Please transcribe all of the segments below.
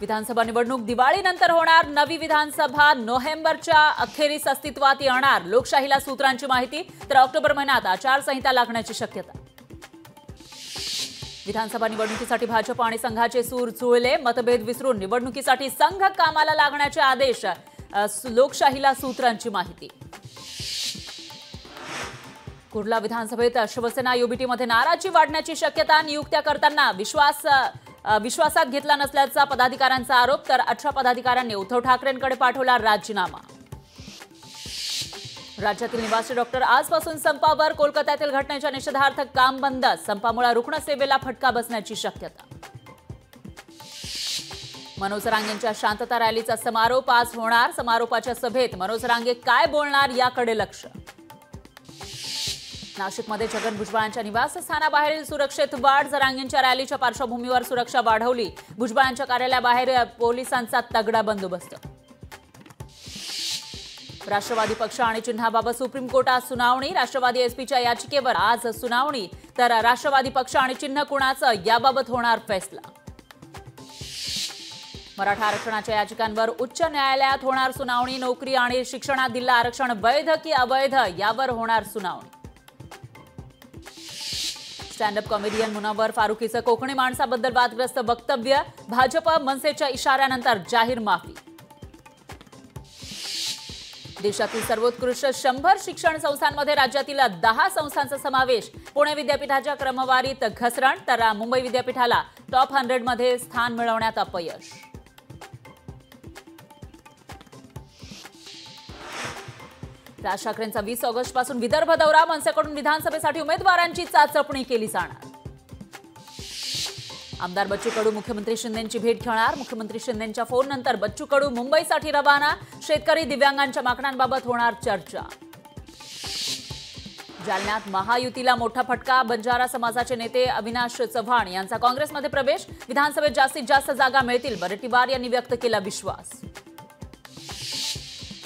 विधानसभा निवडणूक दिवाळीनंतर होणार। नवी विधानसभा नोव्हेंबरच्या अखेरीस अस्तित्वात येणार। लोकशाहीला सूत्रांची माहिती, तर ऑक्टोबर महिन्यात आचारसंहिता लागण्याची शक्यता। विधानसभा निवडणुकीसाठी भाजप आणि संघाचे सूर जुळले। मतभेद विसरून निवडणुकीसाठी संघ कामाला लागण्याचे आदेश। लोकशाहीला सूत्रांची माहिती। कुर्ला विधानसभेत शिवसेना युबीटीमध्ये नाराजी वाढण्याची शक्यता। नियुक्त्या करताना विश्वासात घेतला नसल्याचा पदाधिकाऱ्यांचा आरोप, तर 18 पदाधिकाऱ्यांनी उद्धव ठाकरेंकडे पाठवला राजीनामा। राज्यातील निवासी डॉक्टर आजपासून संपावर। कोलकात्यातील घटनेच्या निषेधार्थ काम बंद। संपामुळे रुग्णसेवेला फटका बसण्याची शक्यता। मनोज रांगेंच्या शांतता रॅलीचा समारोप आज होणार। समारोपाच्या सभेत मनोज रांगे काय बोलणार याकडे लक्ष। नाशिकमध्ये छगन भुजबळांच्या निवासस्थानाबाहेरील सुरक्षेत वाढ। रांगेंच्या रॅलीच्या पार्श्वभूमीवर सुरक्षा वाढवली। भुजबळांच्या कार्यालयाबाहेर पोलिसांचा तगडा बंदोबस्त। राष्ट्रवादी पक्ष आणि चिन्हाबाबत सुप्रीम कोर्टात सुनावणी। राष्ट्रवादी एसपीच्या याचिकेवर आज सुनावणी, तर राष्ट्रवादी पक्ष आणि चिन्ह कुणाचं याबाबत होणार फैसला। मराठा आरक्षणाच्या याचिकांवर उच्च न्यायालयात होणार सुनावणी। नोकरी आणि शिक्षणात दिलेलं आरक्षण वैध की अवैध यावर होणार सुनावणी। स्टँडअप कॉमेडियन मुनव्वर फारुकीचं कोकणी माणसाबद्दल वादग्रस्त वक्तव्य। भाजप मनसेच्या इशाऱ्यानंतर जाहीर माफी। देशातील सर्वोत्कृष्ट 100 शिक्षण संस्थांमध्ये राज्यातील 10 संस्थांचा समावेश। पुणे विद्यापीठाच्या क्रमवारीत घसरण, तर मुंबई विद्यापीठाला टॉप 100 मध्ये स्थान मिळवण्यात अपयश। राज ठाकरेंचा 20 ऑगस्ट पासून विदर्भ दौरा। मनसेकडून विधानसभेसाठी उमेदवारांची चाचपणी केली जाणार। आमदार बच्चू कडू मुख्यमंत्री शिंदेंची भेट घेणार। मुख्यमंत्री शिंदेंच्या फोननंतर बच्चू कडू मुंबईसाठी रवाना। शेतकरी दिव्यांगांच्या मागण्यांबाबत होणार चर्चा। जालन्यात महायुतीला मोठा फटका। बंजारा समाजाचे नेते अविनाश चव्हाण यांचा काँग्रेसमध्ये प्रवेश। विधानसभेत जास्तीत जास्त जागा मिळतील, वडेट्टीवार यांनी व्यक्त केला विश्वास।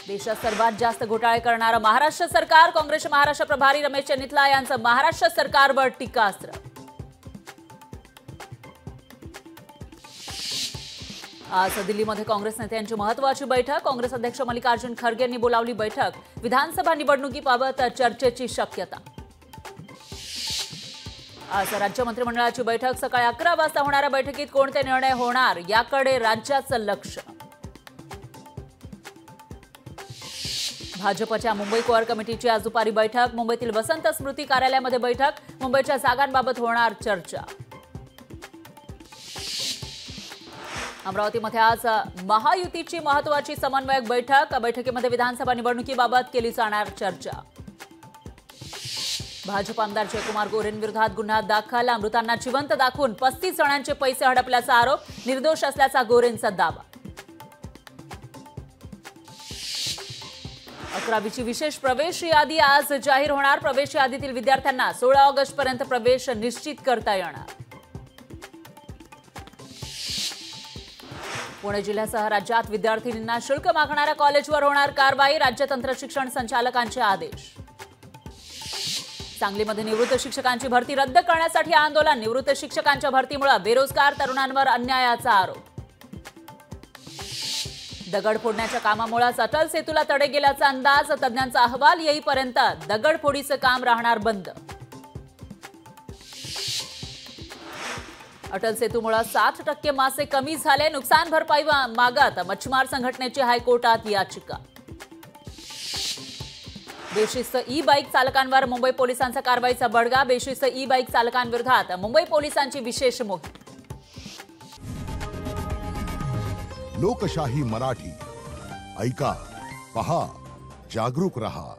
देशात सर्वात जास्त घोटाळे करणारं महाराष्ट्र सरकार। काँग्रेसचे महाराष्ट्र प्रभारी रमेश चेन्निथला यांचं महाराष्ट्र सरकारवर टीकास्त्र। आज दिल्लीमध्ये काँग्रेस नेत्यांची महत्त्वाची बैठक। काँग्रेस अध्यक्ष मल्लिकार्जुन खरगे यांनी बोलावली बैठक। विधानसभा निवडणुकीबाबत चर्चेची शक्यता। आज राज्य मंत्रिमंडळाची बैठक। सकाळी 11 वाजता होणाऱ्या बैठकीत कोणते निर्णय होणार याकडे राज्याचं लक्ष। भाजपच्या मुंबई कोअर कमिटीची आज दुपारी बैठक। मुंबईतील वसंत स्मृती कार्यालयामध्ये बैठक। मुंबईच्या जागांबाबत होणार चर्चा। अमरावतीमध्ये आज महायुतीची महत्त्वाची समन्वयक बैठक। बैठकीमध्ये विधानसभा निवडणुकीबाबत केली जाणार चर्चा। भाजप आमदार जयकुमार गोरेंविरोधात गुन्हा दाखल। अमृतांना जिवंत दाखवून 35 जणांचे पैसे हडपल्याचा आरोप। निर्दोष असल्याचा गोरेंचा दावा। 11वीची विशेष प्रवेश यादी आज जाहीर होणार। प्रवेश यादीतील विद्यार्थ्यांना 16 ऑगस्ट पर्यंत प्रवेश निश्चित करता येणार। पुणे जिल्ह्यासह राज्यात विद्यार्थिनींना शुल्क मागणाऱ्या कॉलेजवर होणार कारवाई। राज्य तंत्र शिक्षण संचालकांचे आदेश। सांगलीमध्ये निवृत्त शिक्षकांची भरती रद्द करण्यासाठी आंदोलन। निवृत्त शिक्षकांच्या भरतीमुळे बेरोजगार तरुणांवर अन्यायाचा आरोप। दगड फोडण्याच्या कामामुळे अटल सेतूला तडे गेल्याचा अंदाज। तज्ञांचा अहवाल येईपर्यंत दगडफोडीचं काम राहणार बंद। अटल सेतूमुळे 60% मासे कमी झाले। नुकसान भरपाई मागत मच्छीमार संघटनेची हायकोर्टात याचिका। बेशिस्त ई बाईक चालकांवर मुंबई पोलिसांचा कारवाईचा बडगा। बेशिस्त ई बाईक चालकांविरोधात मुंबई पोलिसांची विशेष मोहीम। लोकशाही मराठी ऐका, पहा, जागरूक रहा।